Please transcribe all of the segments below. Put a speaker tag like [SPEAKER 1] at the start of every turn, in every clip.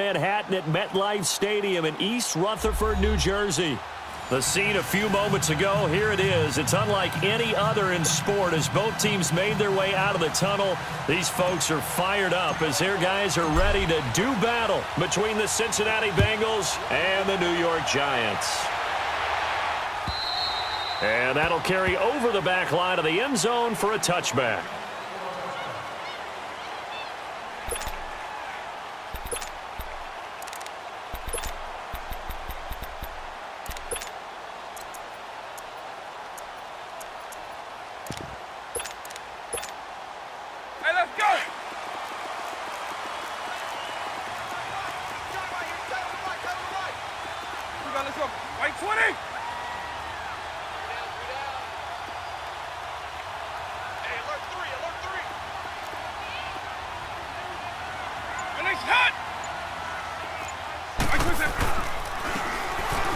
[SPEAKER 1] Manhattan at MetLife Stadium in East Rutherford, New Jersey. The scene a few moments ago, here it is. It's unlike any other in sport as both teams made their way out of the tunnel. These folks are fired up as their guys are ready to do battle between the Cincinnati Bengals and the New York Giants. And that'll carry over the back line of the end zone for a touchback.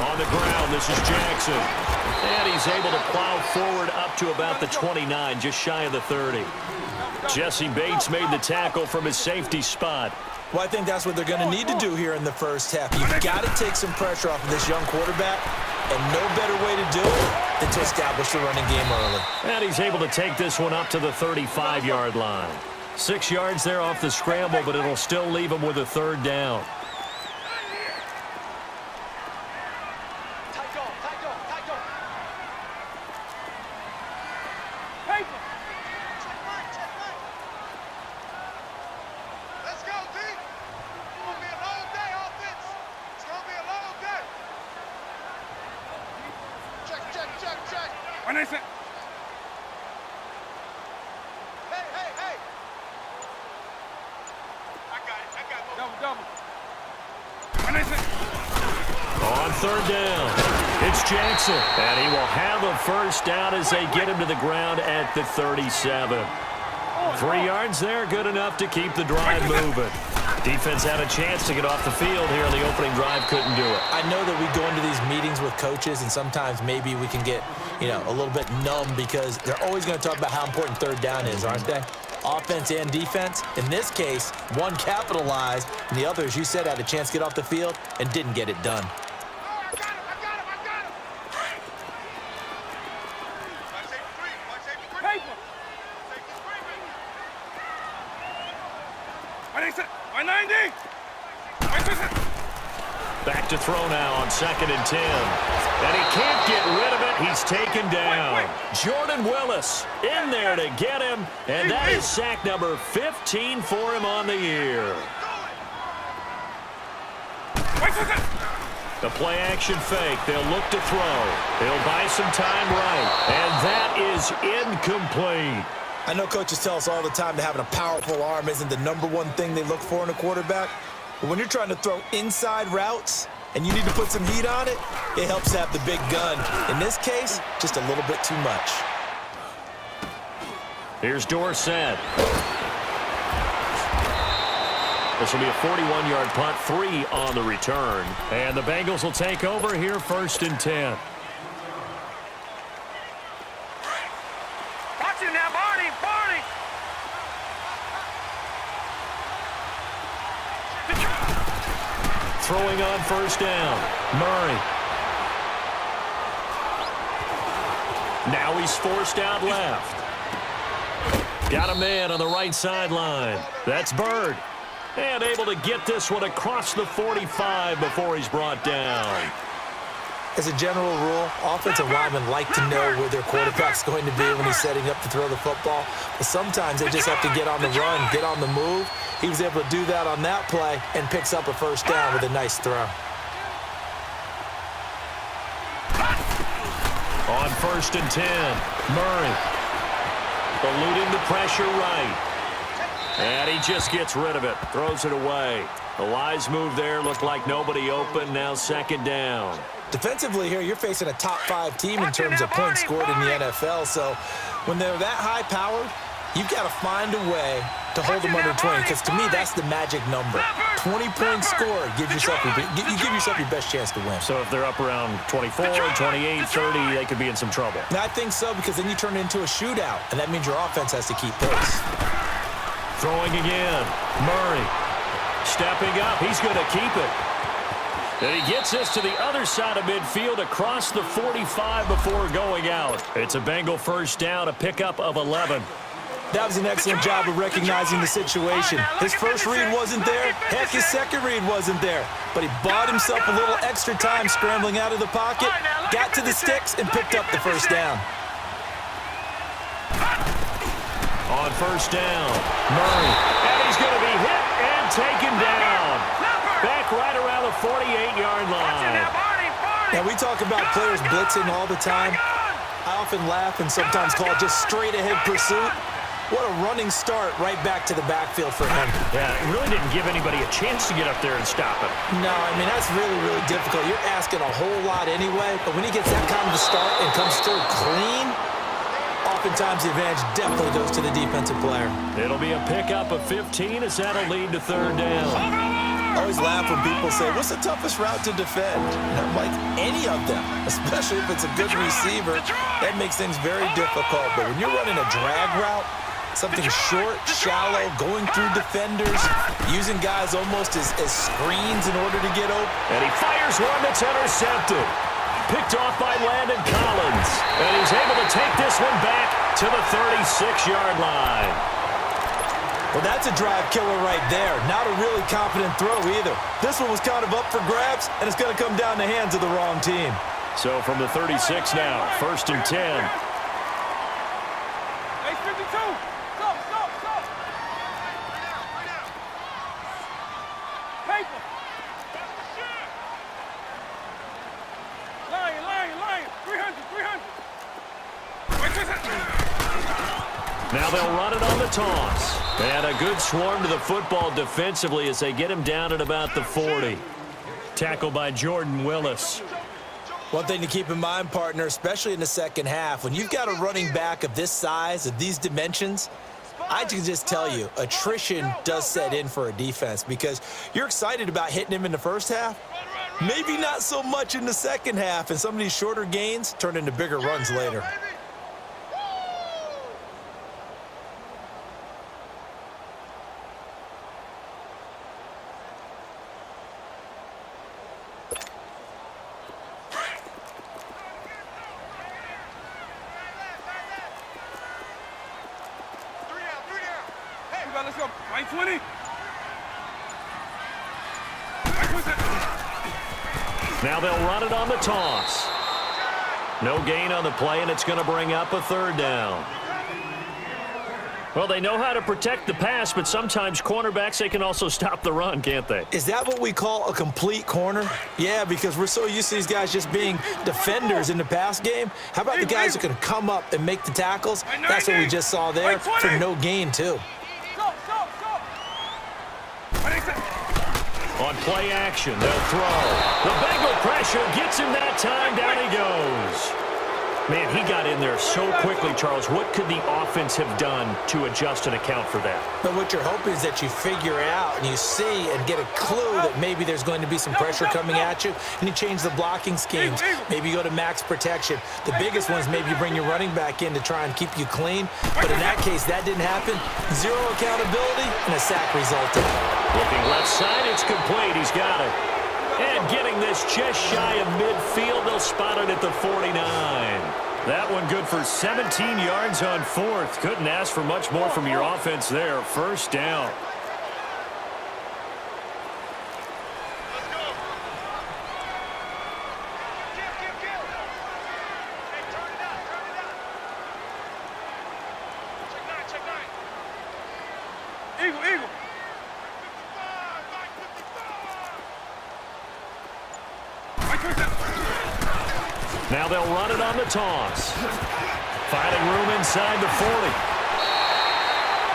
[SPEAKER 1] On the ground, this is Jackson. And he's able to plow forward up to about the 29, just shy of the 30. Jesse Bates made the tackle from his safety spot.
[SPEAKER 2] Well, I think that's what they're going to need to do here in the first half. You've got to take some pressure off of this young quarterback, and no better way to do it than to establish the running game early.
[SPEAKER 1] And he's able to take this one up to the 35-yard line. 6 yards there off the scramble, but it'll still leave him with a third down. On third down, it's Jackson, and he will have a first down as they get him to the ground at the 37. 3 yards there, good enough to keep the drive moving. Defense had a chance to get off the field here on the opening drive, couldn't do it.
[SPEAKER 2] I know that we go into these meetings with coaches, and sometimes maybe we can get, a little bit numb because they're always going to talk about how important third down is, aren't they? Offense and defense. In this case, one capitalized, and the other, as you said, had a chance to get off the field and didn't get it done.
[SPEAKER 1] Back to throw now on 2nd and 10. And he can't get rid of it. He's taken down. Jordan Willis in there to get him. And that is sack number 15 for him on the year. The play action fake. They'll look to throw. They'll buy some time right. And that is incomplete.
[SPEAKER 2] I know coaches tell us all the time that having a powerful arm isn't the #1 thing they look for in a quarterback. But when you're trying to throw inside routes and you need to put some heat on it, it helps to have the big gun. In this case, just a little bit too much.
[SPEAKER 1] Here's Dorsett. This will be a 41-yard punt, 3 on the return. And the Bengals will take over here 1st and 10.
[SPEAKER 3] Watch him now, Barney!
[SPEAKER 1] Throwing on 1st down, Murray. Now he's forced out left. Got a man on the right sideline. That's Bird. And able to get this one across the 45 before he's brought down.
[SPEAKER 2] As a general rule, offensive linemen like to know where their quarterback's going to be when he's setting up to throw the football. But sometimes they just have to get on the run, get on the move. He was able to do that on that play and picks up a 1st down with a nice throw.
[SPEAKER 1] On 1st and 10, Murray eluding the pressure right. And he just gets rid of it, throws it away. The wise move there, looked like nobody open, now 2nd down.
[SPEAKER 2] Defensively here, you're facing a top 5 team in terms of points scored in the NFL. So when they're that high-powered, you've got to find a way to hold them under 20, because to me, that's the magic number. 20 points scored, you give yourself your best chance to win.
[SPEAKER 1] So if they're up around 24, 28, 30, they could be in some trouble.
[SPEAKER 2] Now, I think so, because then you turn it into a shootout, and that means your offense has to keep pace.
[SPEAKER 1] Throwing again, Murray. stepping up. He's going to keep it. And he gets this to the other side of midfield across the 45 before going out. It's a Bengal first down, a pickup of 11.
[SPEAKER 2] That was an excellent job of recognizing the situation. His first read wasn't there. Heck, his second read wasn't there. But he bought himself a little extra time scrambling out of the pocket, got to the sticks, and picked up the first down.
[SPEAKER 1] On first down, Murray. And he's going to be hit and taken down. Back right around the 48-yard line.
[SPEAKER 2] Now, we talk about players blitzing all the time. I often laugh and sometimes call it just straight-ahead pursuit. What a running start right back to the backfield for him.
[SPEAKER 1] Yeah, it really didn't give anybody a chance to get up there and stop him.
[SPEAKER 2] No, I mean, that's really, really difficult. You're asking a whole lot anyway, but when he gets that kind of a start and comes through clean, oftentimes the advantage definitely goes to the defensive player.
[SPEAKER 1] It'll be a pickup of 15 as that'll lead to third down.
[SPEAKER 2] I always laugh when people say, what's the toughest route to defend? And I'm like, any of them, especially if it's a good receiver. That makes things very difficult. But when you're running a drag route, something short, shallow, going through defenders, using guys almost as screens in order to get open.
[SPEAKER 1] And he fires one that's intercepted. Picked off by Landon Collins. And he's able to take this one back to the 36-yard line.
[SPEAKER 2] Well, that's a drive killer right there. Not a really confident throw either. This one was kind of up for grabs, and it's going to come down the hands of the wrong team.
[SPEAKER 1] So from the 36 now, first and 10.
[SPEAKER 3] Hey, 52. Go. Paper. Lion. 300.
[SPEAKER 1] Now they'll run it on the toss. And a good swarm to the football defensively as they get him down at about the 40. Tackled by Jordan Willis.
[SPEAKER 2] One thing to keep in mind, partner, especially in the second half, when you've got a running back of this size, of these dimensions, I can just tell you, attrition does set in for a defense because you're excited about hitting him in the first half. Maybe not so much in the second half, and some of these shorter gains turn into bigger runs later.
[SPEAKER 3] Let's go. Right 20.
[SPEAKER 1] Now they'll run it on the toss. No gain on the play, and it's going to bring up a third down. Well, they know how to protect the pass, but sometimes cornerbacks, they can also stop the run, can't they?
[SPEAKER 2] Is that what we call a complete corner? Yeah, because we're so used to these guys just being defenders in the pass game. How about the guys who can come up and make the tackles? That's what we just saw there for no gain, too.
[SPEAKER 1] On play action, they'll throw. The Bengal pressure gets him that time. Down he goes. Man, he got in there so quickly, Charles. What could the offense have done to adjust and account for that?
[SPEAKER 2] But what you're hoping is that you figure out and you see and get a clue that maybe there's going to be some pressure coming at you, and you change the blocking schemes. Maybe you go to max protection. The biggest one is maybe you bring your running back in to try and keep you clean. But in that case, that didn't happen. Zero accountability, and a sack resulted.
[SPEAKER 1] Looking left side, it's complete. He's got it. And getting this just shy of midfield, they'll spot it at the 49. That one good for 17 yards on fourth. Couldn't ask for much more from your offense there. First down.
[SPEAKER 3] Eagle.
[SPEAKER 1] Now they'll run it on the toss. Finding room inside the 40.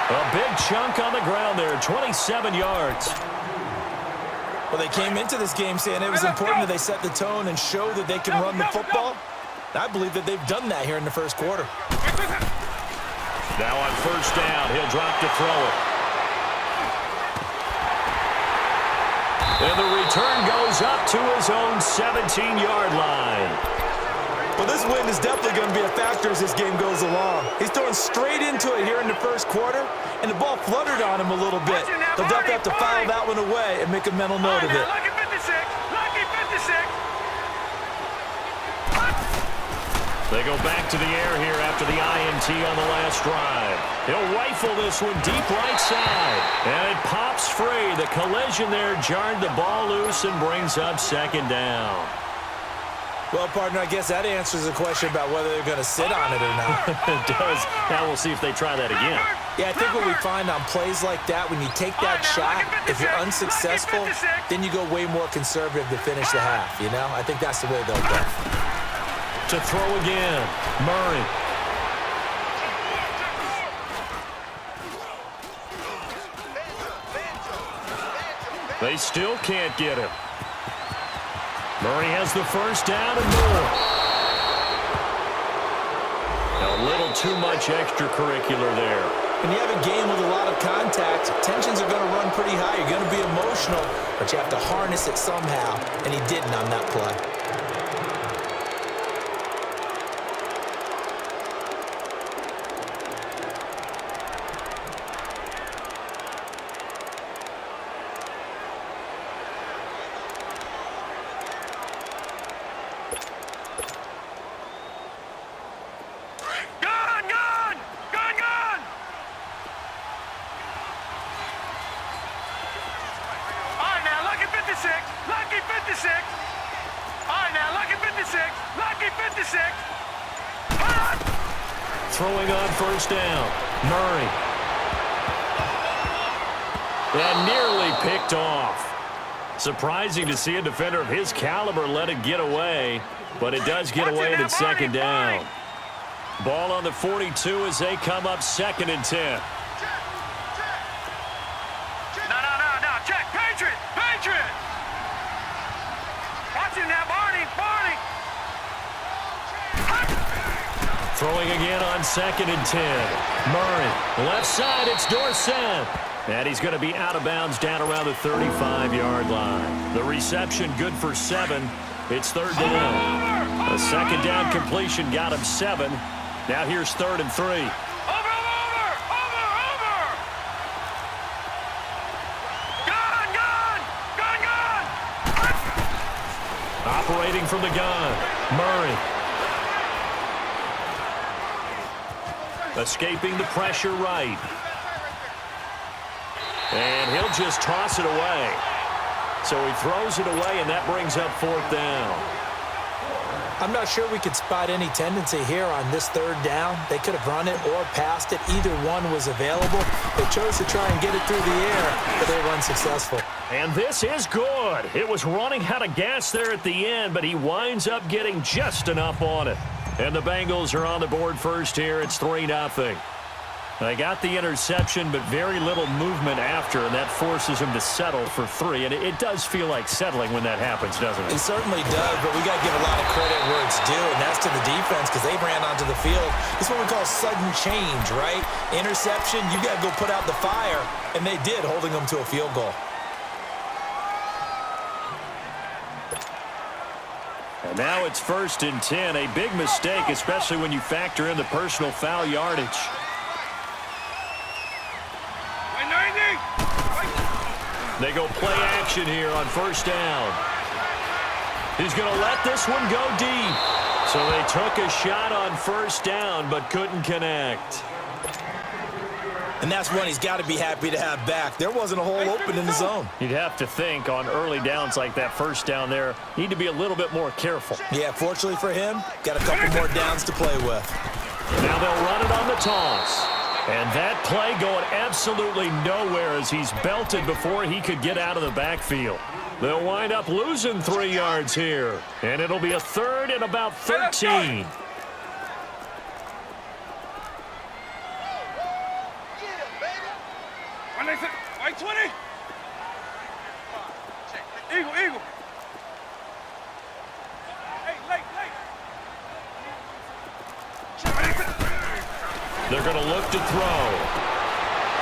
[SPEAKER 1] A big chunk on the ground there, 27 yards.
[SPEAKER 2] Well, they came into this game saying it was important that they set the tone and show that they can run the football. I believe that they've done that here in the first quarter.
[SPEAKER 1] Now on first down, he'll drop to throw it. And the return goes up to his own 17-yard line.
[SPEAKER 2] Well, this win is definitely going to be a factor as this game goes along. He's throwing straight into it here in the first quarter, and the ball fluttered on him a little bit. He'll definitely have to foul that one away and make a mental note of it.
[SPEAKER 3] Lucky 56. Lucky 56.
[SPEAKER 1] They go back to the air here after the INT on the last drive. He'll rifle this one deep right side. And it pops free. The collision there jarred the ball loose and brings up second down.
[SPEAKER 2] Well, partner, I guess that answers the question about whether they're going to sit on it or not.
[SPEAKER 1] It does. Now we'll see if they try that again.
[SPEAKER 2] Yeah, I think what we find on plays like that, when you take that shot, if you're unsuccessful, then you go way more conservative to finish the half, you know? I think that's the way they'll go.
[SPEAKER 1] To throw again, Murray. They still can't get him. Murray has the first down and more. A little too much extracurricular there.
[SPEAKER 2] When you have a game with a lot of contact, tensions are going to run pretty high. You're going to be emotional, but you have to harness it somehow, and he didn't on that play.
[SPEAKER 3] Lucky 56. All right, now, lucky 56. Lucky 56.
[SPEAKER 1] Throwing on first down. Murray. And nearly picked off. Surprising to see a defender of his caliber let it get away, but it does get away at second down. Ball on the 42 as they come up 2nd and 10.
[SPEAKER 3] No. Check. Patriot. Watch him now, Barney.
[SPEAKER 1] Throwing again on 2nd and 10. Murray. Left side, it's Dorsett. And he's going to be out of bounds down around the 35-yard line. The reception good for 7. It's 3rd down. A 2nd down completion got him 7. Now here's 3rd and 3.
[SPEAKER 3] Over. Gun.
[SPEAKER 1] Operating from the gun. Murray. Escaping the pressure right. And he'll just toss it away. So he throws it away, and that brings up 4th down.
[SPEAKER 2] I'm not sure we could spot any tendency here on this 3rd down. They could have run it or passed it. Either one was available. They chose to try and get it through the air, but they were unsuccessful.
[SPEAKER 1] And this is good. It was running out of gas there at the end, but he winds up getting just enough on it. And the Bengals are on the board first here. It's 3-0. They got the interception, but very little movement after, and that forces him to settle for 3. And it does feel like settling when that happens, doesn't it?
[SPEAKER 2] It certainly does, but we got to give a lot of credit where it's due, and that's to the defense because they ran onto the field. It's what we call sudden change, right? Interception, you got to go put out the fire, and they did, holding them to a field goal.
[SPEAKER 1] And now it's 1st and 10. A big mistake, especially when you factor in the personal foul yardage. They go play action here on 1st down. He's going to let this one go deep. So they took a shot on 1st down, but couldn't connect.
[SPEAKER 2] And that's one he's got to be happy to have back. There wasn't a hole open in the zone.
[SPEAKER 1] You'd have to think on early downs like that 1st down there, need to be a little bit more careful.
[SPEAKER 2] Yeah, fortunately for him, got a couple more downs to play with.
[SPEAKER 1] Now they'll run it on the toss. And that play going absolutely nowhere as he's belted before he could get out of the backfield. They'll wind up losing 3 yards here. And it'll be a 3rd and about 13.
[SPEAKER 3] White 20. Eagle. Hey, late.
[SPEAKER 1] They're going to look to throw.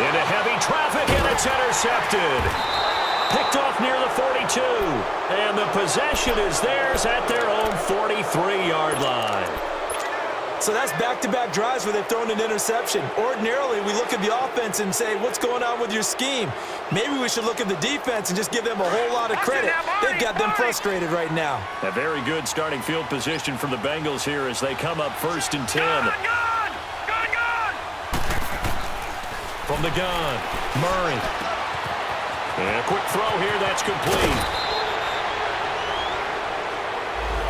[SPEAKER 1] Into heavy traffic, and it's intercepted. Picked off near the 42. And the possession is theirs at their own 43-yard line.
[SPEAKER 2] So that's back-to-back drives where they've thrown an interception. Ordinarily, we look at the offense and say, what's going on with your scheme? Maybe we should look at the defense and just give them a whole lot of credit. They've got them frustrated right now.
[SPEAKER 1] A very good starting field position from the Bengals here as they come up 1st and 10.
[SPEAKER 3] Gun!
[SPEAKER 1] From the gun, Murray. And a quick throw here, that's complete.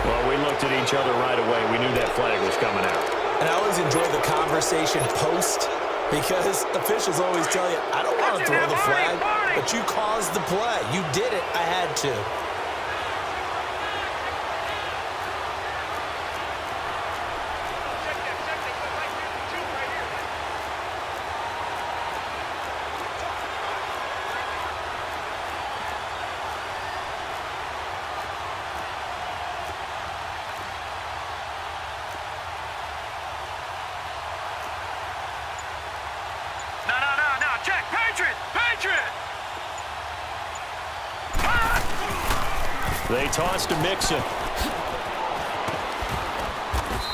[SPEAKER 1] Well, we looked at each other right away. We knew that flag was coming out.
[SPEAKER 2] And I always enjoy the conversation post because officials always tell you, I don't want to throw the flag, but you caused the play. You did it. I had to.
[SPEAKER 3] Check, Patriot!
[SPEAKER 1] They tossed to Mixon.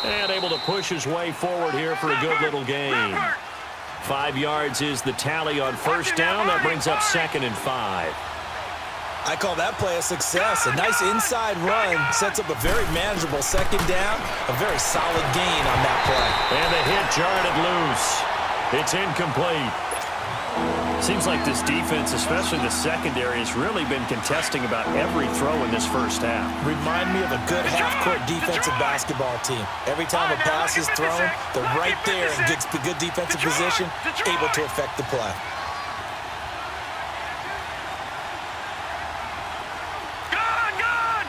[SPEAKER 1] And able to push his way forward here for a good little gain. 5 yards is the tally on 1st down. That brings up 2nd and 5.
[SPEAKER 2] I call that play a success. A nice inside run sets up a very manageable 2nd down. A very solid gain on that play.
[SPEAKER 1] And the hit jarred it loose. It's incomplete. Seems like this defense, especially the secondary, has really been contesting about every throw in this 1st half.
[SPEAKER 2] Remind me of a good half-court defensive basketball team. Every time a pass is thrown, they're right there in good defensive position, able to affect the play.
[SPEAKER 3] Gun!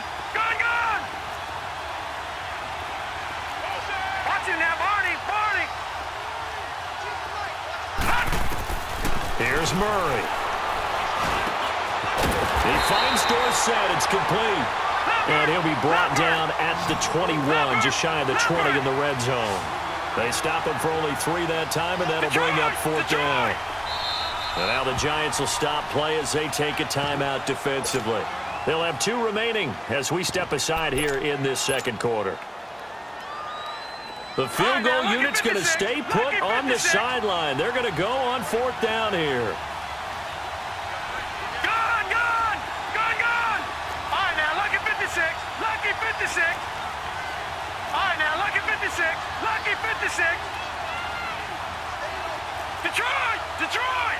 [SPEAKER 3] Watch him now, Barney!
[SPEAKER 1] Here's Murray. He finds Dorsett. It's complete. And he'll be brought down at the 21, just shy of the 20 in the red zone. They stop him for only 3 that time, and that'll bring up 4th down. And now the Giants will stop play as they take a timeout defensively. They'll have 2 remaining as we step aside here in this 2nd quarter. The field goal unit's going to stay put on the sideline. They're going to go on 4th down here.
[SPEAKER 3] Gun! All right, now, lucky 56. All right, now, lucky 56. Detroit!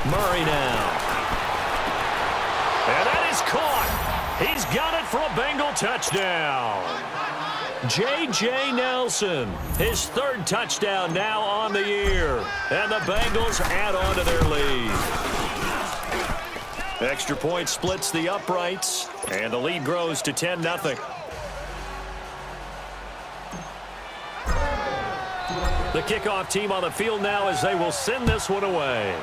[SPEAKER 1] Murray now. And that is caught. He's got it for a Bengal touchdown. J.J. Nelson, his 3rd touchdown now on the year. And the Bengals add on to their lead. Extra point splits the uprights, and the lead grows to 10-0. The kickoff team on the field now as they will send this one away.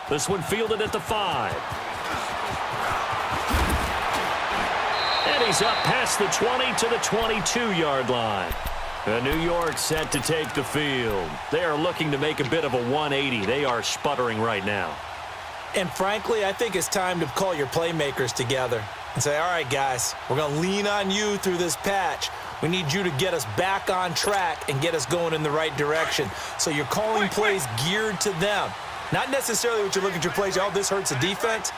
[SPEAKER 1] This one fielded at the 5. And he's up past the 20 to the 22-yard line. New York set to take the field. They are looking to make a bit of a 180. They are sputtering right now.
[SPEAKER 2] And frankly, I think it's time to call your playmakers together and say, all right, guys, we're going to lean on you through this patch. We need you to get us back on track and get us going in the right direction. So you're calling plays geared to them. Not necessarily what you look at your plays, oh, this hurts the defense.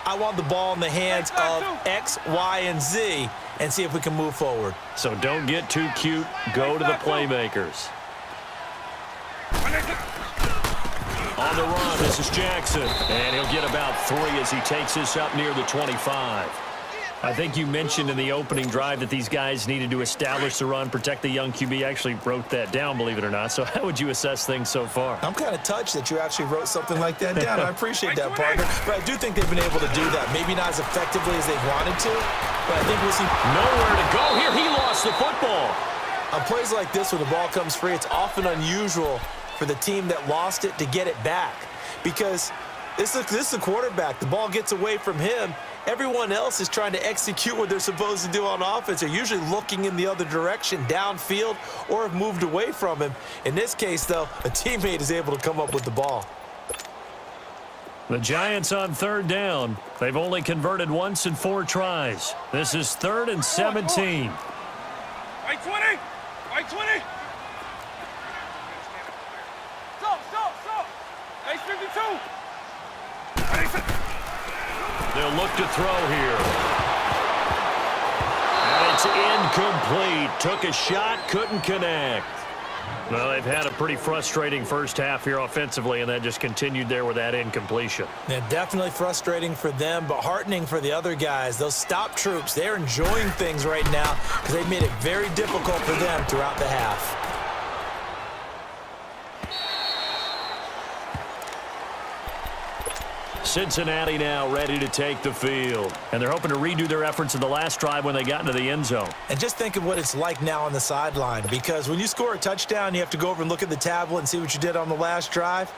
[SPEAKER 2] I want the ball in the hands of X, Y, and Z and see if we can move forward.
[SPEAKER 1] So don't get too cute. Go to the playmakers. On the run, this is Jackson. And he'll get about 3 as he takes this up near the 25. I think you mentioned in the opening drive that these guys needed to establish the run, protect the young QB. I actually wrote that down, believe it or not. So how would you assess things so far?
[SPEAKER 2] I'm kind of touched that you actually wrote something like that down. I appreciate that, partner. But I do think they've been able to do that. Maybe not as effectively as they wanted to, but I think we'll see.
[SPEAKER 1] Nowhere to go here. He lost the football.
[SPEAKER 2] On plays like this where the ball comes free, it's often unusual for the team that lost it to get it back because this is the quarterback. The ball gets away from him, everyone else is trying to execute what they're supposed to do on offense. They're usually looking in the other direction, downfield, or have moved away from him. In this case, though, a teammate is able to come up with the ball.
[SPEAKER 1] The Giants on third down. They've only converted once in 4 tries. This is 3rd and 17.
[SPEAKER 3] Right 20. Right 20. Stop. Base 52.
[SPEAKER 1] They'll look to throw here. And it's incomplete. Took a shot, couldn't connect. Well, they've had a pretty frustrating first half here offensively, and that just continued there with that incompletion.
[SPEAKER 2] Yeah, definitely frustrating for them, but heartening for the other guys. Those stop troops, they're enjoying things right now because they've made it very difficult for them throughout the half.
[SPEAKER 1] Cincinnati now ready to take the field. And they're hoping to redo their efforts in the last drive when they got into the end zone.
[SPEAKER 2] And just think of what it's like now on the sideline, because when you score a touchdown, you have to go over and look at the tablet and see what you did on the last drive.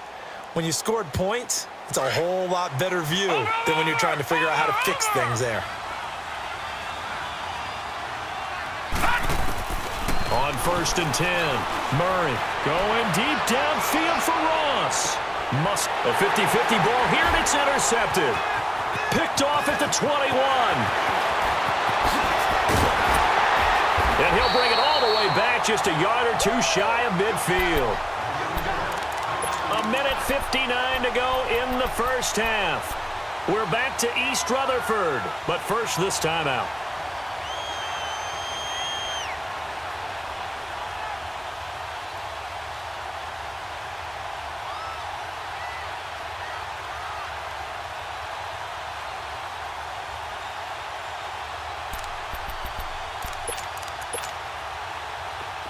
[SPEAKER 2] When you scored points, it's a whole lot better view than when you're trying to figure out how to fix things there.
[SPEAKER 1] On 1st and 10, Murray going deep downfield for Ross. A 50-50 ball here, and it's intercepted. Picked off at the 21. And he'll bring it all the way back, just a yard or 2 shy of midfield. 1:59 to go in the first half. We're back to East Rutherford, but first this timeout.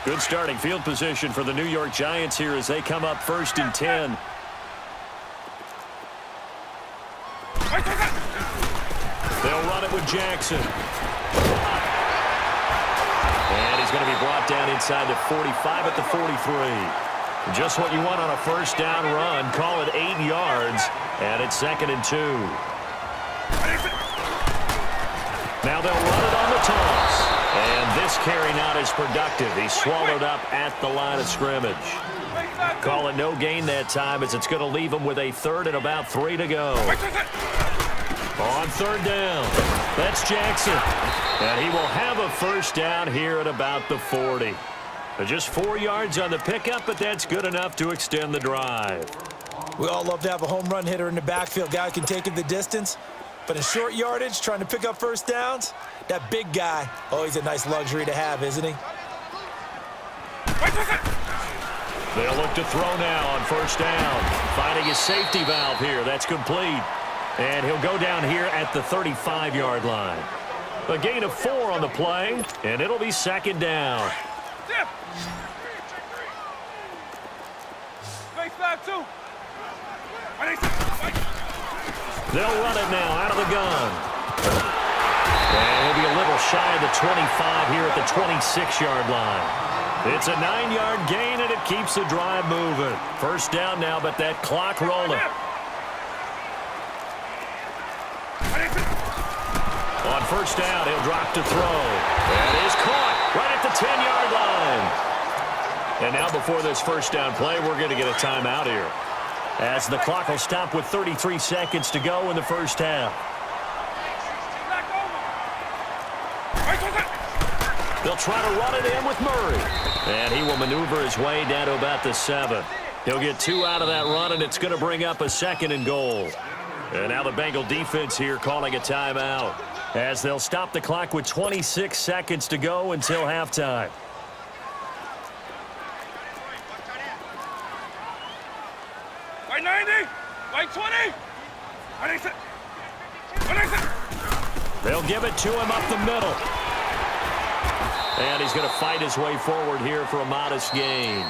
[SPEAKER 1] Good starting field position for the New York Giants here as they come up 1st and 10. They'll run it with Jackson. And he's going to be brought down inside the 45 at the 43. Just what you want on a first down run. Call it 8 yards, and it's 2nd and 2. Now they'll run it on the toss. And this carry not as productive. He's swallowed up at the line of scrimmage. Call it no gain that time as it's going to leave him with a 3rd and about 3 to go. On 3rd down, that's Jackson. And he will have a first down here at about the 40. Just 4 yards on the pickup, but that's good enough to extend the drive.
[SPEAKER 2] We all love to have a home run hitter in the backfield. Guy can take it the distance. But in short yardage, trying to pick up first downs, that big guy, always a nice luxury to have, isn't he?
[SPEAKER 1] They'll look to throw now on 1st down. Finding his safety valve here. That's complete. And he'll go down here at the 35-yard line. A gain of 4 on the play, and it'll be 2nd down. They'll run it now out of the gun. And he'll be a little shy of the 25 here at the 26-yard line. It's a 9-yard gain, and it keeps the drive moving. First down now, but that clock rolling. On 1st down, he'll drop to throw. And is caught right at the 10-yard line. And now before this first down play, we're going to get a timeout here, as the clock will stop with 33 seconds to go in the first half. They'll try to run it in with Murray. And he will maneuver his way down to about the 7. He'll get 2 out of that run, and it's going to bring up a 2nd and goal. And now the Bengal defense here calling a timeout, as they'll stop the clock with 26 seconds to go until halftime.
[SPEAKER 3] Right 90, right 20.
[SPEAKER 1] They'll give it to him up the middle. And he's going to fight his way forward here for a modest gain.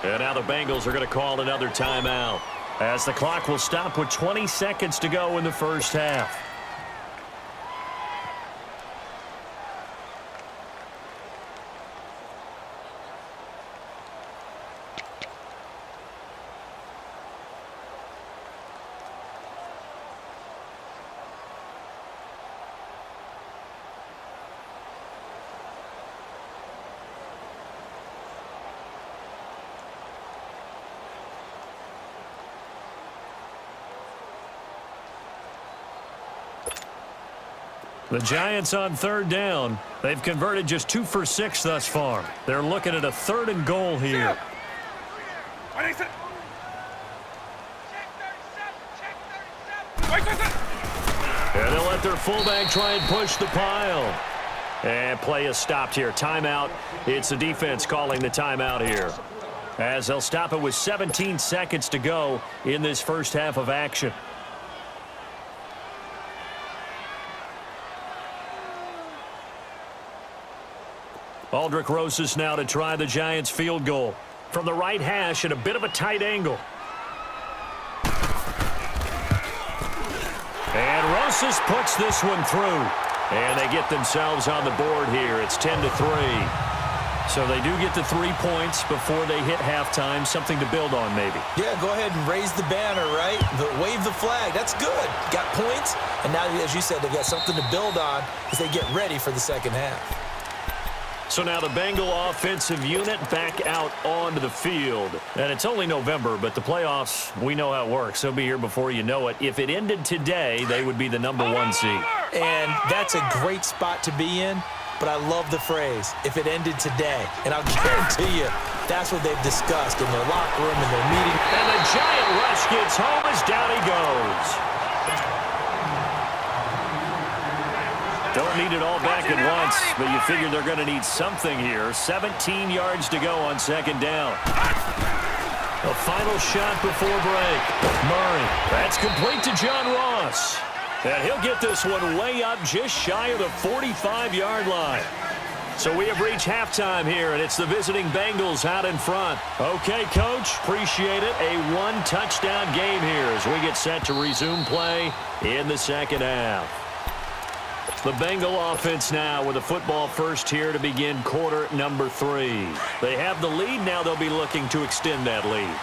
[SPEAKER 1] And now the Bengals are going to call another timeout, as the clock will stop with 20 seconds to go in the first half. The Giants on third down. They've converted just 2 for 6 thus far. They're looking at a 3rd and goal here. And they'll let their fullback try and push the pile. And play is stopped here. Timeout. It's the defense calling the timeout here, as they'll stop it with 17 seconds to go in this first half of action. Aldrick Rosas now to try the Giants field goal from the right hash at a bit of a tight angle. And Rosas puts this one through. And they get themselves on the board here. It's 10-3. So they do get the 3 points before they hit halftime. Something to build on, maybe.
[SPEAKER 2] Yeah, go ahead and raise the banner, right? Wave the flag. That's good. Got points. And now, as you said, they've got something to build on as they get ready for the second half.
[SPEAKER 1] So now the Bengal offensive unit back out onto the field. And it's only November, but the playoffs, we know how it works. They'll be here before you know it. If it ended today, they would be the #1 seed.
[SPEAKER 2] And that's a great spot to be in, but I love the phrase, if it ended today. And I'll guarantee you, that's what they've discussed in their locker room, in their meeting.
[SPEAKER 1] And the giant rush gets home as down he goes. Don't need it all back at once, but you figure they're going to need something here. 17 yards to go on second down. A final shot before break. Murray, that's complete to John Ross. And he'll get this one way up just shy of the 45-yard line. So we have reached halftime here, and it's the visiting Bengals out in front. Okay, Coach, appreciate it. A 1-touchdown game here as we get set to resume play in the second half. The Bengal offense now with a football first here to begin quarter number 3. They have the lead. Now they'll be looking to extend that lead.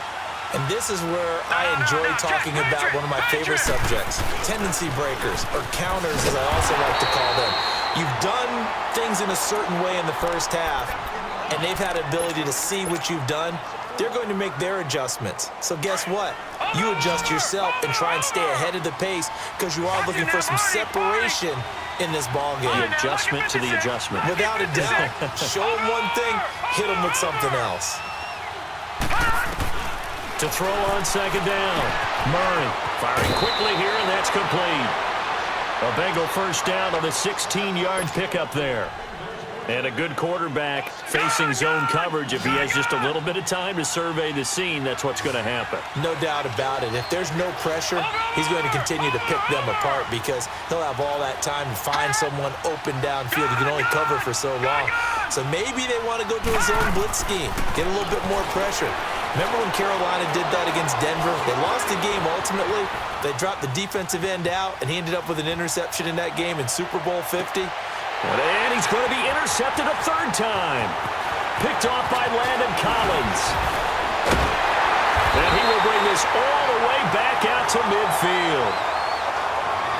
[SPEAKER 2] And this is where I enjoy talking about one of my favorite subjects, tendency breakers, or counters as I also like to call them. You've done things in a certain way in the first half, and they've had the ability to see what you've done. They're going to make their adjustments. So guess what? You adjust yourself and try and stay ahead of the pace because you are looking for some separation in this ball game.
[SPEAKER 1] The adjustment to the adjustment.
[SPEAKER 2] Without a doubt. Show them one thing, hit them with something else.
[SPEAKER 1] To throw on second down. Murray firing quickly here, and that's complete. A Bengal first down on the 16-yard pickup there. And a good quarterback facing zone coverage. If he has just a little bit of time to survey the scene, that's what's going to happen.
[SPEAKER 2] No doubt about it. If there's no pressure, he's going to continue to pick them apart because he'll have all that time to find someone open downfield. He can only cover for so long. So maybe they want to go to a zone blitz scheme, get a little bit more pressure. Remember when Carolina did that against Denver? They lost the game ultimately. They dropped the defensive end out, and he ended up with an interception in that game in Super Bowl 50.
[SPEAKER 1] And he's going to be intercepted a 3rd time. Picked off by Landon Collins. And he will bring this all the way back out to midfield.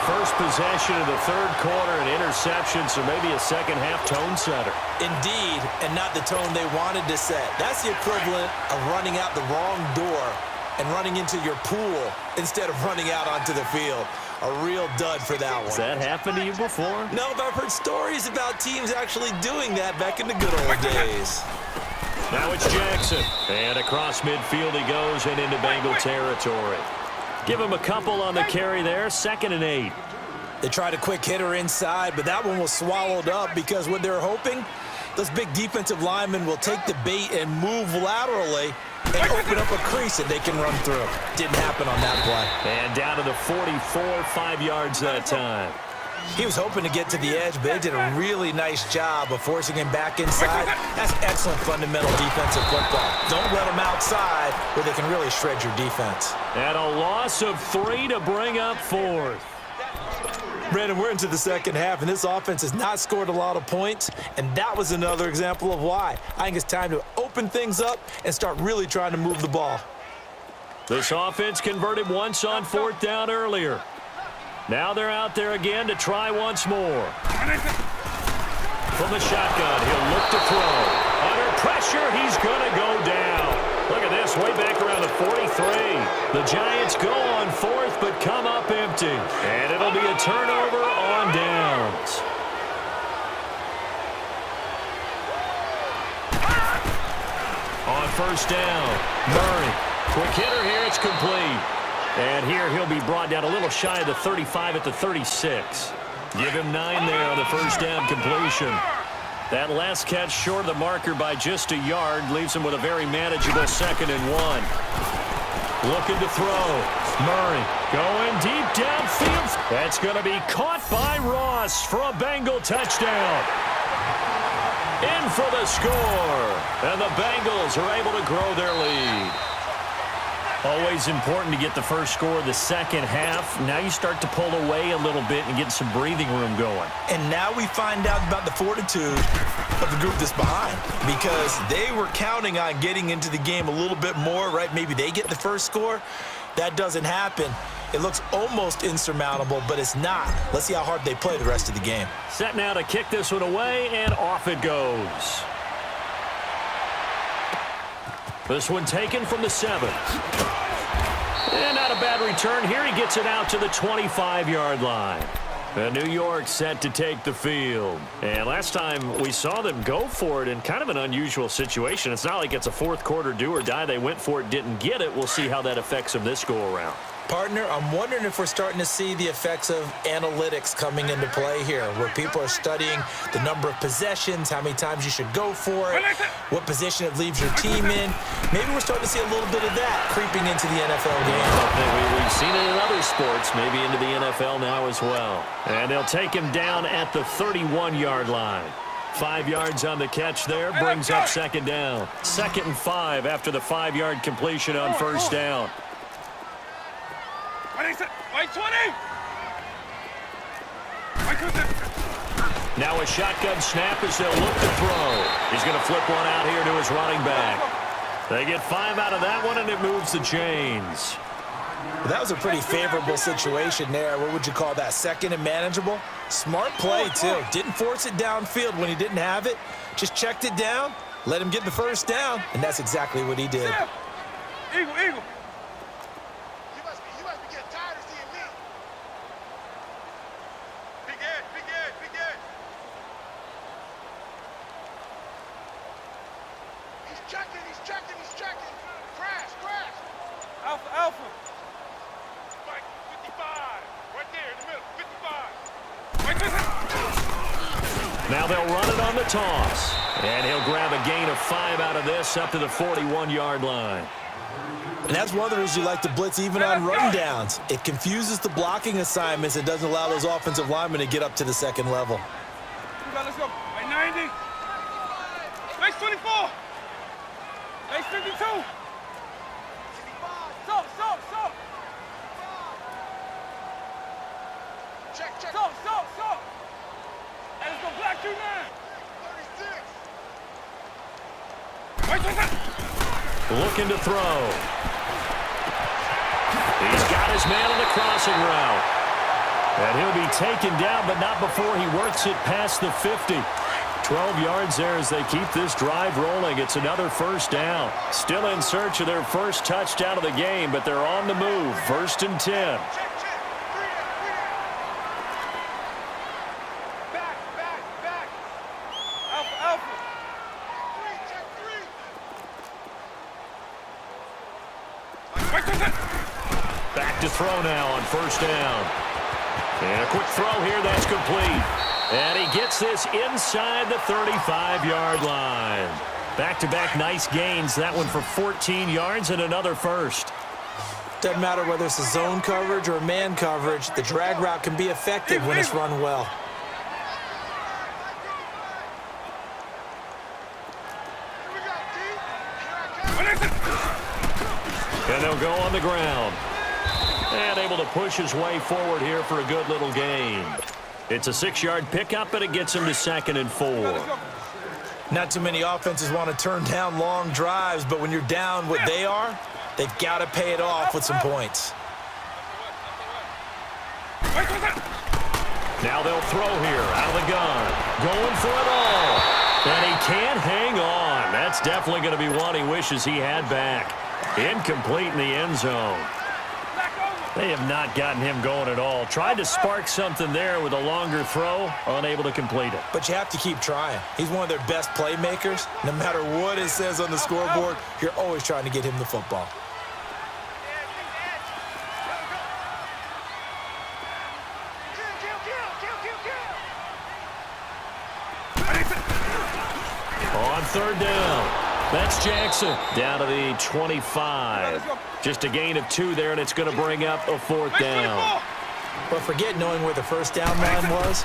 [SPEAKER 1] First possession of the 3rd quarter, an interception, so maybe a second-half tone setter.
[SPEAKER 2] Indeed, and not the tone they wanted to set. That's the equivalent of running out the wrong door and running into your pool instead of running out onto the field. A real dud for that one.
[SPEAKER 1] Has that happened to you before?
[SPEAKER 2] No, but I've heard stories about teams actually doing that back in the good old days.
[SPEAKER 1] Now it's Jackson. And across midfield he goes and into Bengal territory. Give him a couple on the carry there. 2nd and 8.
[SPEAKER 2] They tried a quick hitter inside, but that one was swallowed up because what they're hoping, those big defensive linemen will take the bait and move laterally and open up a crease that they can run through. Didn't happen on that play.
[SPEAKER 1] And down to the 44, 5 yards that time.
[SPEAKER 2] He was hoping to get to the edge, but they did a really nice job of forcing him back inside. That's excellent fundamental defensive football. Don't let them outside where they can really shred your defense.
[SPEAKER 1] And a loss of 3 to bring up 4th.
[SPEAKER 2] Brandon, we're into the second half, and this offense has not scored a lot of points, and that was another example of why. I think it's time to open things up and start really trying to move the ball.
[SPEAKER 1] This offense converted once on 4th down earlier. Now they're out there again to try once more. From the shotgun, he'll look to throw. Under pressure, he's going to go down. Look at this, way back around the 43. The Giants go on 4th, but come up empty. And it'll be a turnover on downs. first down. Murray, quick hitter here. It's complete. And here he'll be brought down a little shy of the 35 at the 36. Give him 9 there on the first down completion. That last catch short of the marker by just a yard leaves him with a very manageable 2nd and 1. Looking to throw. Murray going deep downfield. That's going to be caught by Ross for a Bengal touchdown. In for the score. And the Bengals are able to grow their lead. Always important to get the first score of the second half. Now you start to pull away a little bit and get some breathing room going.
[SPEAKER 2] And now we find out about the fortitude of the group that's behind, because they were counting on getting into the game a little bit more, right? Maybe they get the first score. That doesn't happen. It looks almost insurmountable, but it's not. Let's see how hard they play the rest of the game.
[SPEAKER 1] Set now to kick this one away, and off it goes. This one taken from the 7. And not a bad return here. He gets it out to the 25-yard line. And New York set to take the field. And last time we saw them go for it in kind of an unusual situation. It's not like it's a fourth quarter do or die. They went for it, didn't get it. We'll see how that affects them this go-around.
[SPEAKER 2] Partner, I'm wondering if we're starting to see the effects of analytics coming into play here, where people are studying the number of possessions, how many times you should go for it, what position it leaves your team in. Maybe we're starting to see a little bit of that creeping into the NFL game.
[SPEAKER 1] We've seen it in other sports, maybe into the NFL now as well. And they'll take him down at the 31-yard line. 5 yards on the catch there, brings up 2nd down. 2nd and 5 after the 5-yard completion on first down. Now a shotgun snap as they'll look to throw. He's going to flip one out here to his running back. They get 5 out of that one, and it moves the chains.
[SPEAKER 2] Well, that was a pretty favorable situation there. What would you call that? 2nd and manageable? Smart play, too. Didn't force it downfield when he didn't have it. Just checked it down, let him get the first down, and that's exactly what he did.
[SPEAKER 3] Eagle, eagle.
[SPEAKER 4] He's checking. Crash.
[SPEAKER 3] Alpha. Spike 55. Right there in the middle. 55.
[SPEAKER 1] Now they'll run it on the toss. And he'll grab a gain of 5 out of this up to the 41-yard line.
[SPEAKER 2] And that's one of the reasons you like to blitz even on rundowns. It confuses the blocking assignments. It doesn't allow those offensive linemen to get up to the second level.
[SPEAKER 3] Let's go. Right 90. Base 24. Base 52. Stop.
[SPEAKER 4] Check.
[SPEAKER 3] Stop. And let's go black 2-9. 36.
[SPEAKER 1] Looking to throw. He's got his man on the crossing route. And he'll be taken down, but not before he works it past the 50. 12 yards there as they keep this drive rolling. It's another first down. Still in search of their first touchdown of the game, but they're on the move. 1st and 10.
[SPEAKER 3] Back. Alpha.
[SPEAKER 1] Back to throw now on first down. And a quick throw here, that's complete. And he gets this inside the 35-yard line. Back-to-back nice gains. That one for 14 yards and another first.
[SPEAKER 2] Doesn't matter whether it's a zone coverage or man coverage, the drag route can be effective when it's run well.
[SPEAKER 1] And they'll go on the ground. And able to push his way forward here for a good little gain. It's a 6-yard pickup, and it gets him to 2nd and 4.
[SPEAKER 2] Not too many offenses want to turn down long drives, but when you're down what they are, they've got to pay it off with some points.
[SPEAKER 1] Now they'll throw here out of the gun. Going for it all. And he can't hang on. That's definitely going to be one he wishes he had back. Incomplete in the end zone. They have not gotten him going at all. Tried to spark something there with a longer throw, unable to complete it.
[SPEAKER 2] But you have to keep trying. He's one of their best playmakers. No matter what it says on the scoreboard, you're always trying to get him the football.
[SPEAKER 1] On third down. That's Jackson down to the 25. Just a gain of 2 there, and it's going to bring up a 4th down.
[SPEAKER 2] But forget knowing where the first down line was.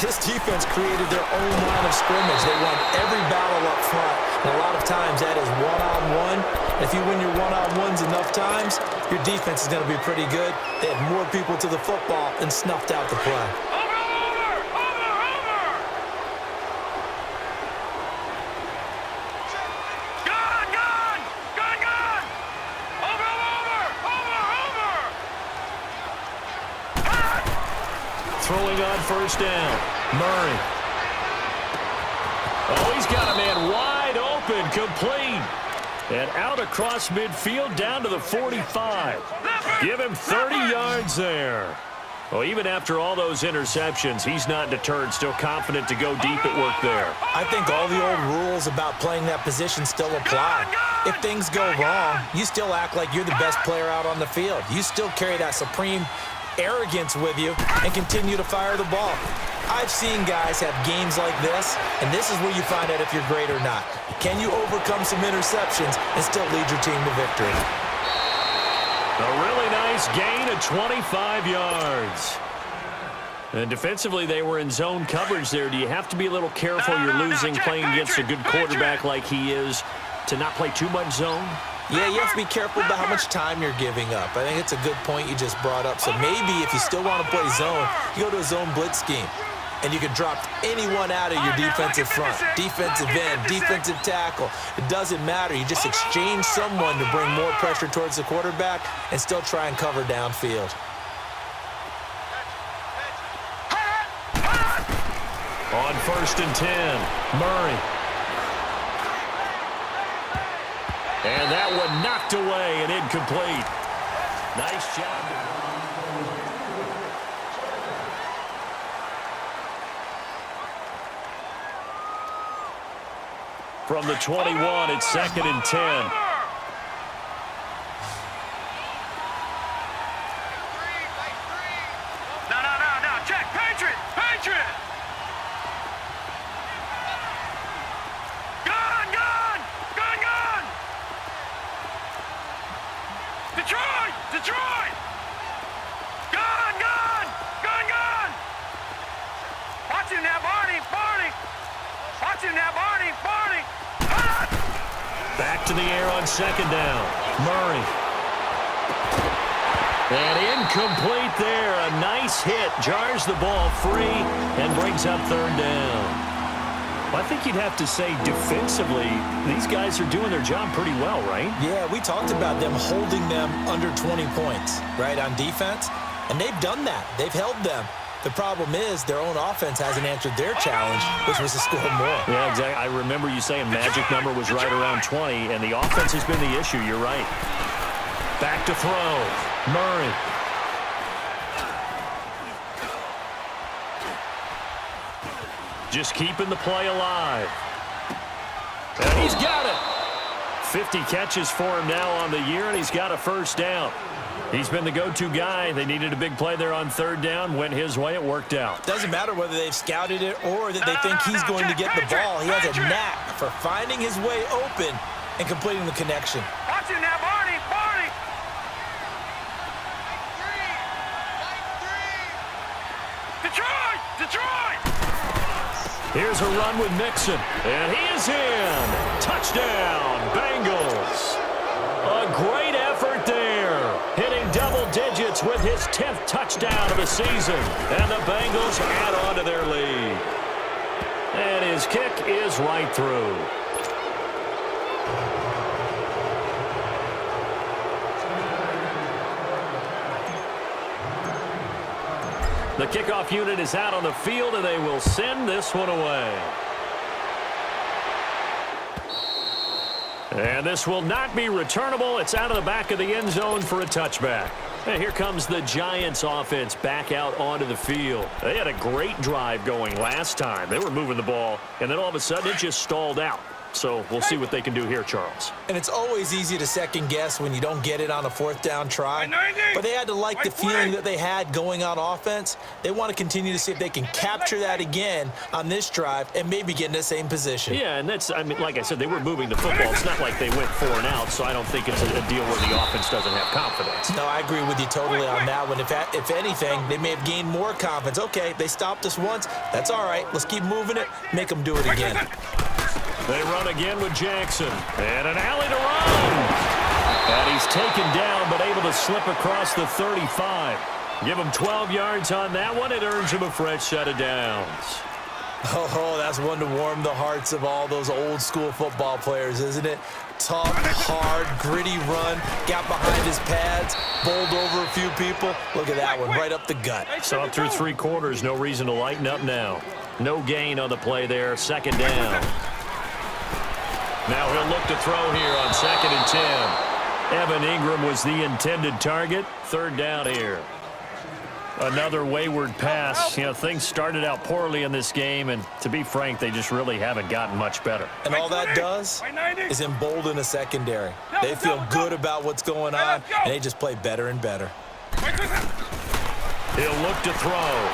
[SPEAKER 2] This defense created their own line of scrimmage. They won every battle up front. And a lot of times that is one-on-one. If you win your one-on-ones enough times, your defense is going to be pretty good. They had more people to the football and snuffed out the play.
[SPEAKER 1] Throwing on first down. Murray. Oh, he's got a man wide open, complete. And out across midfield down to the 45. Give him 30 yards there. Well, even after all those interceptions, he's not deterred, still confident to go deep at work there.
[SPEAKER 2] I think all the old rules about playing that position still apply. If things go wrong, you still act like you're the best player out on the field. You still carry that supreme arrogance with you and continue to fire the ball. I've seen guys have games like this, and this is where you find out if you're great or not. Can you overcome some interceptions and still lead your team to victory?
[SPEAKER 1] A really nice gain of 25 yards. And defensively, they were in zone coverage there. Do you have to be a little careful? You're losing playing against a good quarterback like he is to not play too much zone?
[SPEAKER 2] Yeah, you have to be careful about how much time you're giving up. I think it's a good point you just brought up. So maybe if you still want to play zone, you go to a zone blitz scheme. And you can drop anyone out of your defensive front, defensive end, defensive tackle. It doesn't matter. You just exchange someone to bring more pressure towards the quarterback and still try and cover downfield.
[SPEAKER 1] On 1st and 10, Murray. And that one knocked away and incomplete. Nice job. From the 21, it's 2nd and 10.
[SPEAKER 3] No, check, Patriot. Gun. Detroit. Gun. Watch him now, Barney. Watch him now, Barney.
[SPEAKER 1] Back to the air on 2nd down. Murray. And incomplete there. A nice hit. Jars the ball free and brings up 3rd down. Well, I think you'd have to say defensively, these guys are doing their job pretty well, right?
[SPEAKER 2] Yeah, we talked about them holding them under 20 points, right, on defense. And they've done that. They've held them. The problem is their own offense hasn't answered their challenge, which was to score more.
[SPEAKER 1] Yeah, exactly. I remember you saying magic number was right around 20, and the offense has been the issue. You're right. Back to throw. Murray. Just keeping the play alive. And he's got it. 50 catches for him now on the year, and he's got a 1st down. He's been the go-to guy. They needed a big play there on 3rd down. Went his way. It worked out.
[SPEAKER 2] Doesn't matter whether they've scouted it or that they think he's going to get the ball. He has a knack for finding his way open and completing the connection.
[SPEAKER 3] Watch him now, Barney. Detroit.
[SPEAKER 1] Here's a run with Mixon. And he is in. Touchdown, Bengals. A great effort there. Hitting double digits with his 10th touchdown of the season. And the Bengals add on to their lead. And his kick is right through. The kickoff unit is out on the field, and they will send this one away. And this will not be returnable. It's out of the back of the end zone for a touchback. And here comes the Giants offense back out onto the field. They had a great drive going last time. They were moving the ball, and then all of a sudden it just stalled out. So we'll see what they can do here, Charles.
[SPEAKER 2] And it's always easy to second guess when you don't get it on a fourth down try. But they had to like the feeling that they had going on offense. They want to continue to see if they can capture that again on this drive and maybe get in the same position.
[SPEAKER 1] Yeah, and that's, I mean, like I said, they were moving the football. It's not like they went 4 and out, so I don't think it's a deal where the offense doesn't have confidence.
[SPEAKER 2] No, I agree with you totally on that one. If anything, they may have gained more confidence. Okay, they stopped us once. That's all right. Let's keep moving it. Make them do it again.
[SPEAKER 1] They run again with Jackson. And an alley to run. And he's taken down, but able to slip across the 35. Give him 12 yards on that one. It earns him a fresh set of downs.
[SPEAKER 2] Oh, that's one to warm the hearts of all those old school football players, isn't it? Tough, hard, gritty run. Got behind his pads. Bowled over a few people. Look at that one, right up the gut.
[SPEAKER 1] Saw it through 3 quarters. No reason to lighten up now. No gain on the play there. 2nd down. Now he'll look to throw here on 2nd and 10. Evan Ingram was the intended target. 3rd down here. Another wayward pass. You know, things started out poorly in this game, and to be frank, they just really haven't gotten much better.
[SPEAKER 2] And all that does is embolden a secondary. They feel good about what's going on, and they just play better and better.
[SPEAKER 1] He'll look to throw.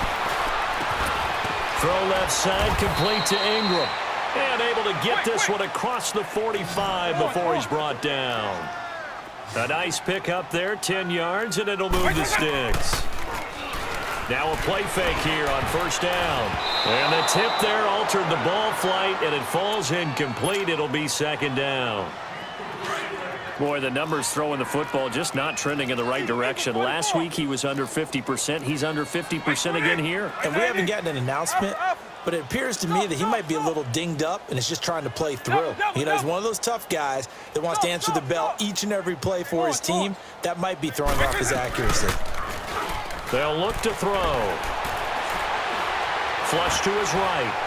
[SPEAKER 1] Throw left side, complete to Ingram. And able to get this one across the 45 before he's brought down. A nice pick up there, 10 yards, and it'll move the sticks. Now a play fake here on 1st down. And the tip there altered the ball flight, and it falls incomplete. It'll be 2nd down. Boy, the numbers throwing the football just not trending in the right direction. Last week he was under 50%. He's under 50% again here.
[SPEAKER 2] And we haven't gotten an announcement, but it appears to me that he might be a little dinged up and is just trying to play through. You know, he's one of those tough guys that wants to answer the bell each and every play for his team. That might be throwing off his accuracy.
[SPEAKER 1] They'll look to throw. Flush to his right.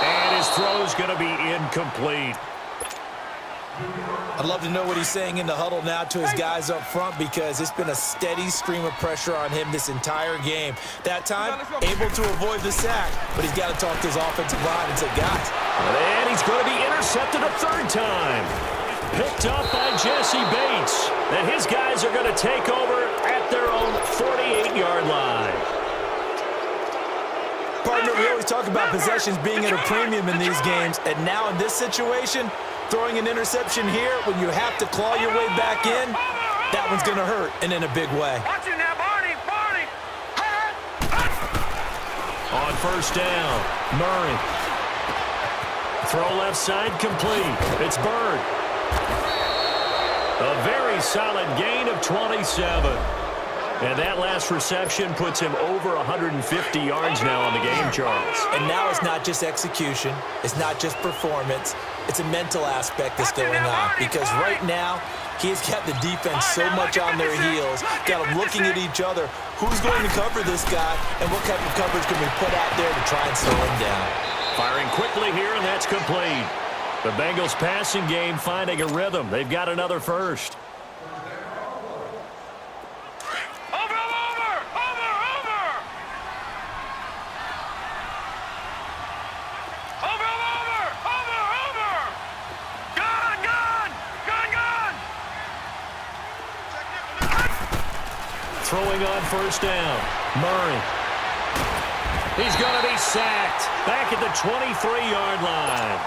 [SPEAKER 1] And his throw's going to be incomplete.
[SPEAKER 2] I'd love to know what he's saying in the huddle now to his guys up front, because it's been a steady stream of pressure on him this entire game. That time, able to avoid the sack, but he's got to talk to his offensive line and say, guys.
[SPEAKER 1] And he's going to be intercepted a 3rd time. Picked up by Jesse Bates. And his guys are going to take over at their own 48-yard line.
[SPEAKER 2] Partner, we always talk about possessions being at a premium in these games, and now in this situation, throwing an interception here when you have to claw your way back in, that one's going to hurt, and in a big way.
[SPEAKER 1] On 1st down, Murray. Throw left side, complete. It's Bird. A very solid gain of 27. And that last reception puts him over 150 yards now on the game, Charles.
[SPEAKER 2] And now it's not just execution. It's not just performance. It's a mental aspect that's going on. Because right now, he's got the defense so much on their heels, got them looking at each other. Who's going to cover this guy, and what type of coverage can we put out there to try and slow him down? Firing
[SPEAKER 1] quickly here, and that's complete. The Bengals passing game finding a rhythm. They've got another first. Throwing on 1st down. Murray. He's going to be sacked back at the 23-yard line.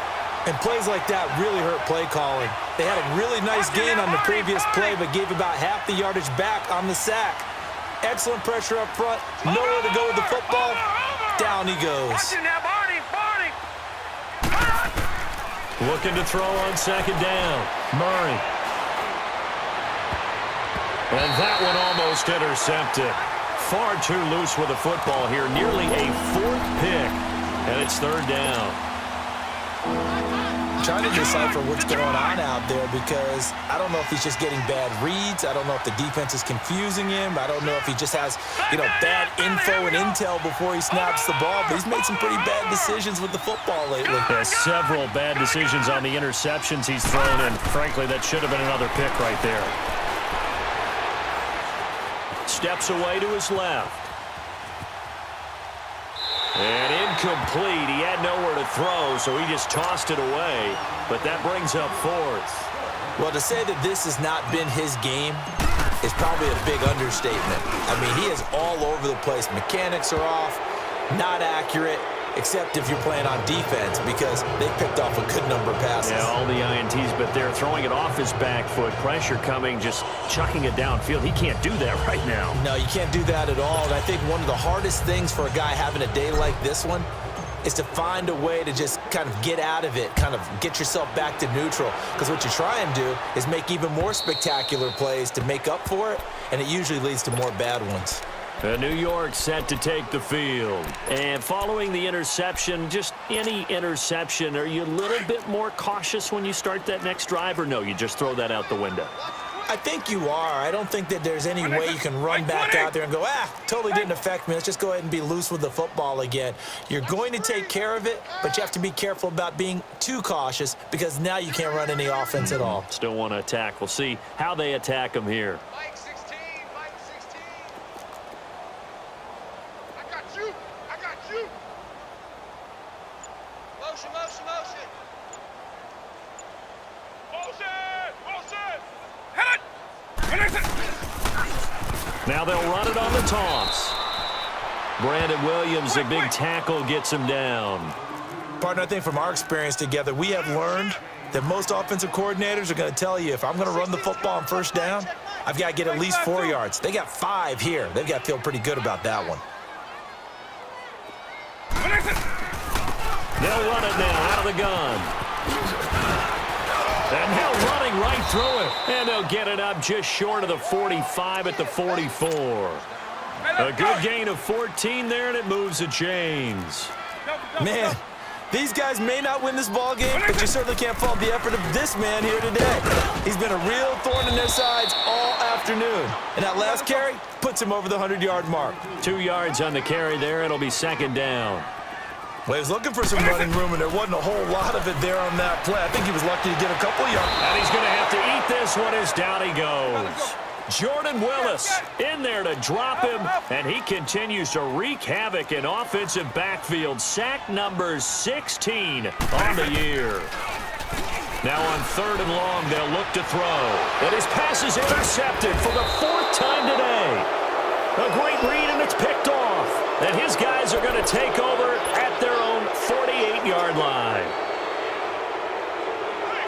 [SPEAKER 2] And plays like that really hurt play calling. They had a really nice gain on the previous play, but gave about half the yardage back on the sack. Excellent pressure up front. Nowhere to go with the football. Down he goes.
[SPEAKER 1] Looking to throw on 2nd down. Murray. And that one almost intercepted. Far too loose with the football here. Nearly a 4th pick. And it's 3rd down.
[SPEAKER 2] trying to decipher what's going on out there because I don't know if he's just getting bad reads. I don't know if the defense is confusing him. I don't know if he just has, bad info and intel before he snaps the ball. But he's made some pretty bad decisions with the football lately.
[SPEAKER 1] Yeah, several bad decisions on the interceptions he's thrown, and frankly, that should have been another pick right there. Steps away to his left. And incomplete. He had nowhere to throw, so he just tossed it away. But that brings up fourth.
[SPEAKER 2] Well, to say that this has not been his game is probably a big understatement. I mean, he is all over the place. Mechanics are off, not accurate, except if you're playing on defense because they picked off a good number of passes.
[SPEAKER 1] Yeah, all the INTs, but they're throwing it off his back foot. Pressure coming, just chucking it downfield. He can't do that right now.
[SPEAKER 2] No, you can't do that at all. And I think one of the hardest things for a guy having a day like this one is to find a way to just kind of get out of it, kind of get yourself back to neutral. Because what you try and do is make even more spectacular plays to make up for it, and it usually leads to more bad ones.
[SPEAKER 1] New York set to take the field. And following the interception, just any interception, are you a little bit more cautious when you start that next drive, or no, you just throw that out the window?
[SPEAKER 2] I think you are. I don't think that there's any way you can run back out there and go, totally didn't affect me. Let's just go ahead and be loose with the football again. You're going to take care of it, but you have to be careful about being too cautious because now you can't run any offense at all.
[SPEAKER 1] Still want to attack. We'll see how they attack him here.
[SPEAKER 4] Mike 16, Mike 16. I got you. I got you. Motion, motion, motion.
[SPEAKER 3] Motion! Motion! Hit it! Release it!
[SPEAKER 1] Now they'll run it on the toss. Brandon Williams, a big tackle, gets him down.
[SPEAKER 2] Partner, I think from our experience together, we have learned that most offensive coordinators are going to tell you if I'm going to run the football on first down, I've got to get at least 4 yards. They got 5 here. They've got to feel pretty good about that one.
[SPEAKER 3] Release it!
[SPEAKER 1] They'll run it now out of the gun. And now running right through it. And they'll get it up just short of the 45 at the 44. A good gain of 14 there, and it moves the chains.
[SPEAKER 2] Man, these guys may not win this ball game, but you certainly can't fault the effort of this man here today. He's been a real thorn in their sides all afternoon. And that last carry puts him over the 100-yard mark.
[SPEAKER 1] 2 yards on the carry there. It'll be second down.
[SPEAKER 2] Well, he was looking for some running room, and there wasn't a whole lot of it there on that play. I think he was lucky to get a couple of yards.
[SPEAKER 1] And he's going to have to eat this one as down he goes. Jordan Willis in there to drop him, and he continues to wreak havoc in offensive backfield. Sack number 16 on the year. Now on 3rd and long, they'll look to throw. And his pass is intercepted for the 4th time today. A great read, and it's picked off. And his guys are going to take over at their own 48-yard line.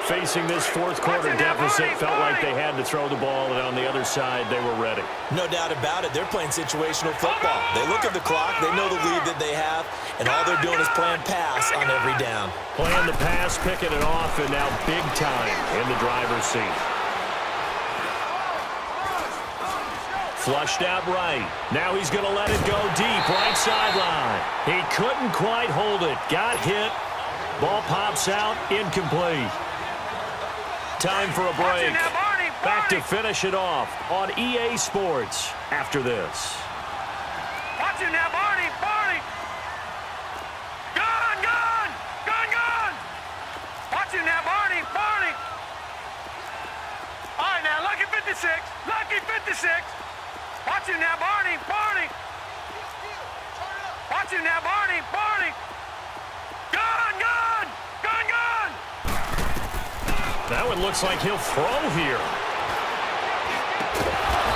[SPEAKER 1] Facing this 4th quarter deficit, felt like they had to throw the ball, and on the other side, they were ready.
[SPEAKER 2] No doubt about it. They're playing situational football. They look at the clock. They know the lead that they have, and all they're doing is playing pass on every down.
[SPEAKER 1] Playing the pass, picking it off, and now big time in the driver's seat. Flushed out right. Now he's going to let it go deep, right sideline. He couldn't quite hold it. Got hit. Ball pops out, incomplete. Time for a break. Back to finish it off on EA Sports after this.
[SPEAKER 3] Watch it now, Barney! Barney! Gone! Gone! Gone! Gone! Watch it now, Barney! Barney! All right, now, lucky 56! Lucky 56! Watch it now, Barney! Barney! Watch it now, Barney! Barney! Gone! Gone! Gone! Gone!
[SPEAKER 1] That one looks like he'll throw here.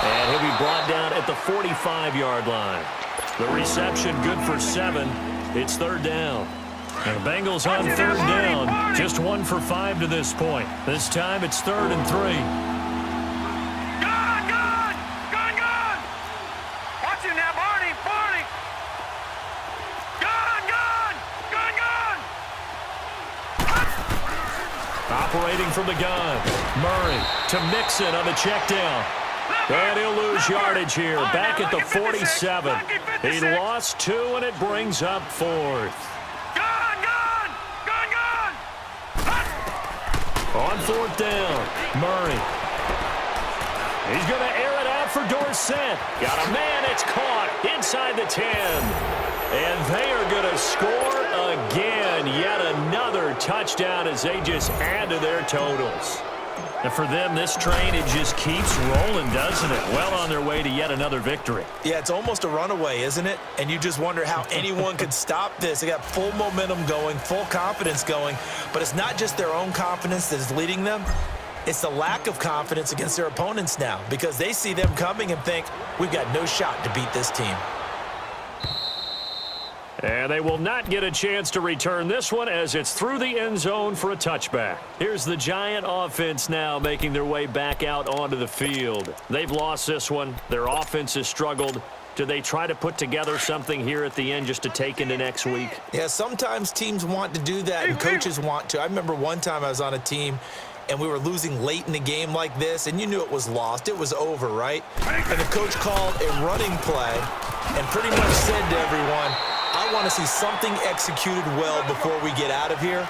[SPEAKER 1] And he'll be brought down at the 45-yard line. The reception good for 7. It's 3rd down. And the Bengals on 3rd down. Just 1 for 5 to this point. This time it's 3rd and 3.
[SPEAKER 3] Gone! Gone! Gone! Gone! Watch it now, Barney! Barney! Gone! Gone! Gone! Gone!
[SPEAKER 1] Operating from the gun. Murray to Mixon on the check down. And he'll lose yardage here. Back at the 47. He lost 2, and it brings up 4th.
[SPEAKER 3] Gone! Gone! Gone! Gone!
[SPEAKER 1] On fourth down, Murray. He's going to air it out for Dorsett. Got a man. It's caught inside the 10. And they are going to score again. Yet another touchdown as they just add to their totals. And for them, this train, it just keeps rolling, doesn't it? Well on their way to yet another victory.
[SPEAKER 2] Yeah, it's almost a runaway, isn't it? And you just wonder how anyone could stop this. They got full momentum going, full confidence going. But it's not just their own confidence that is leading them. It's the lack of confidence against their opponents now because they see them coming and think, we've got no shot to beat this team.
[SPEAKER 1] And they will not get a chance to return this one as it's through the end zone for a touchback. Here's the Giant offense now making their way back out onto the field. They've lost this one. Their offense has struggled. Do they try to put together something here at the end just to take into next week?
[SPEAKER 2] Yeah, sometimes teams want to do that and coaches want to. I remember one time I was on a team and we were losing late in the game like this, and you knew it was lost. It was over, right? And the coach called a running play and pretty much said to everyone, I want to see something executed well before we get out of here.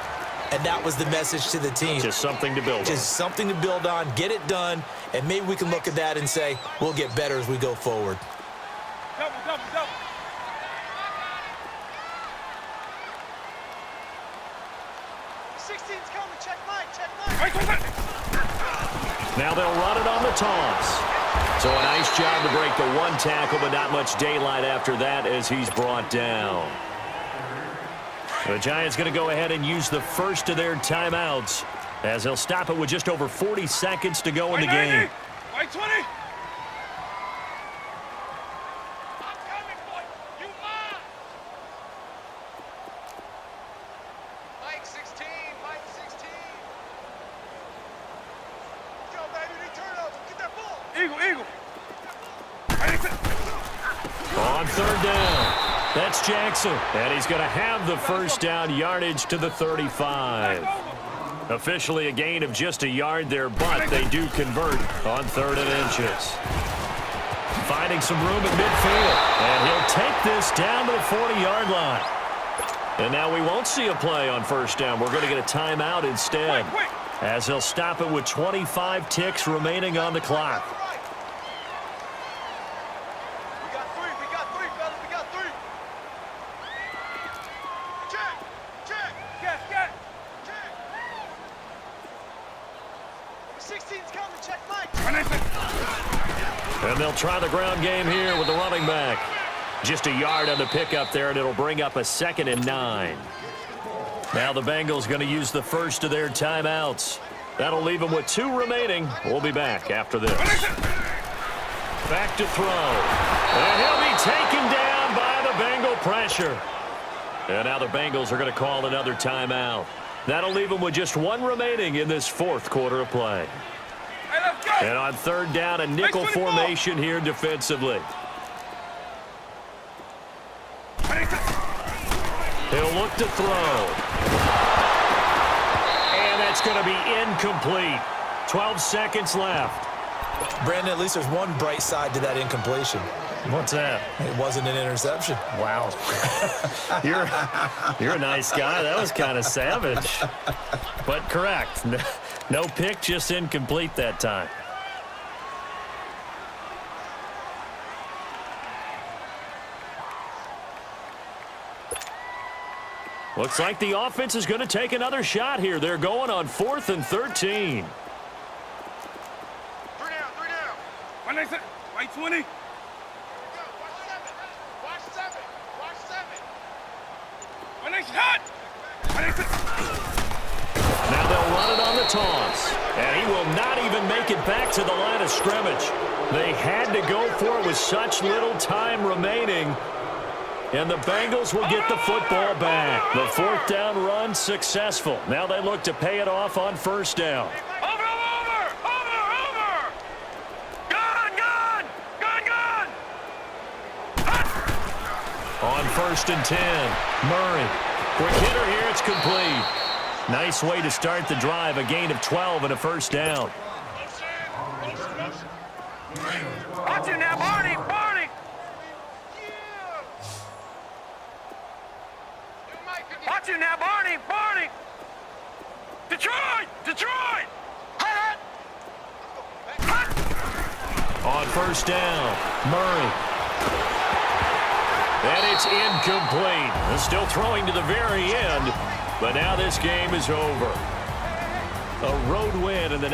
[SPEAKER 2] And that was the message to the team.
[SPEAKER 1] Just something to build on.
[SPEAKER 2] Just something to build on, get it done, and maybe we can look at that and say, we'll get better as we go forward.
[SPEAKER 3] Double, double, double.
[SPEAKER 1] Now they'll run it on the toss. So a nice job to break the one tackle, but not much daylight after that as he's brought down. The Giants going to go ahead and use the first of their timeouts as they'll stop it with just over 40 seconds to go in the game.
[SPEAKER 3] White 20.
[SPEAKER 4] Mike 16, Mike 16. Go, baby, return over. Get that ball.
[SPEAKER 3] Eagle, eagle.
[SPEAKER 1] On third down, that's Jackson. And he's going to have the first down, yardage to the 35. Officially a gain of just a yard there, but they do convert on 3rd and inches. Finding some room at midfield. And he'll take this down to the 40-yard line. And now we won't see a play on first down. We're going to get a timeout instead, as he'll stop it with 25 ticks remaining on the clock.
[SPEAKER 4] We got three, fellas. We got three. Check, check.
[SPEAKER 3] Get.
[SPEAKER 4] Check. 16's coming. Check Mike.
[SPEAKER 1] And they'll try the ground game here with the running back. Just a yard on the pickup there, and it'll bring up a 2nd and 9. Now the Bengals going to use the first of their timeouts. That'll leave them with 2 remaining. We'll be back after this. Back to throw. And he'll be taken down by the Bengal pressure. And now the Bengals are going to call another timeout. That'll leave them with just 1 remaining in this 4th quarter of play.
[SPEAKER 3] Hey, let's go.
[SPEAKER 1] And on 3rd down, a nickel formation here defensively. He'll look to throw. And that's going to be incomplete. 12 seconds left.
[SPEAKER 2] Brandon, at least there's one bright side to that incompletion.
[SPEAKER 1] What's that?
[SPEAKER 2] It wasn't an interception.
[SPEAKER 1] Wow. You're a nice guy. That was kind of savage. But correct. No pick, just incomplete that time. Looks like the offense is going to take another shot here. They're going on 4th and 13.
[SPEAKER 4] 3 down.
[SPEAKER 3] One next, White 20.
[SPEAKER 4] Go. Watch 7. Watch 7.
[SPEAKER 3] One next, hot. One next.
[SPEAKER 1] Now they'll run it on the toss. And he will not even make it back to the line of scrimmage. They had to go for it with such little time remaining. And the Bengals will get the football back. The 4th down run successful. Now they look to pay it off on 1st down.
[SPEAKER 3] Over. Gun.
[SPEAKER 1] On 1st and 10, Murray. Quick hitter here, it's complete. Nice way to start the drive, a gain of 12 and a 1st down.
[SPEAKER 3] Watch it now, Barney. Watch it now, Barney. Detroit! Detroit! Hut!
[SPEAKER 1] On first down, Murray. And it's incomplete. They're still throwing to the very end, but now this game is over. A road win in the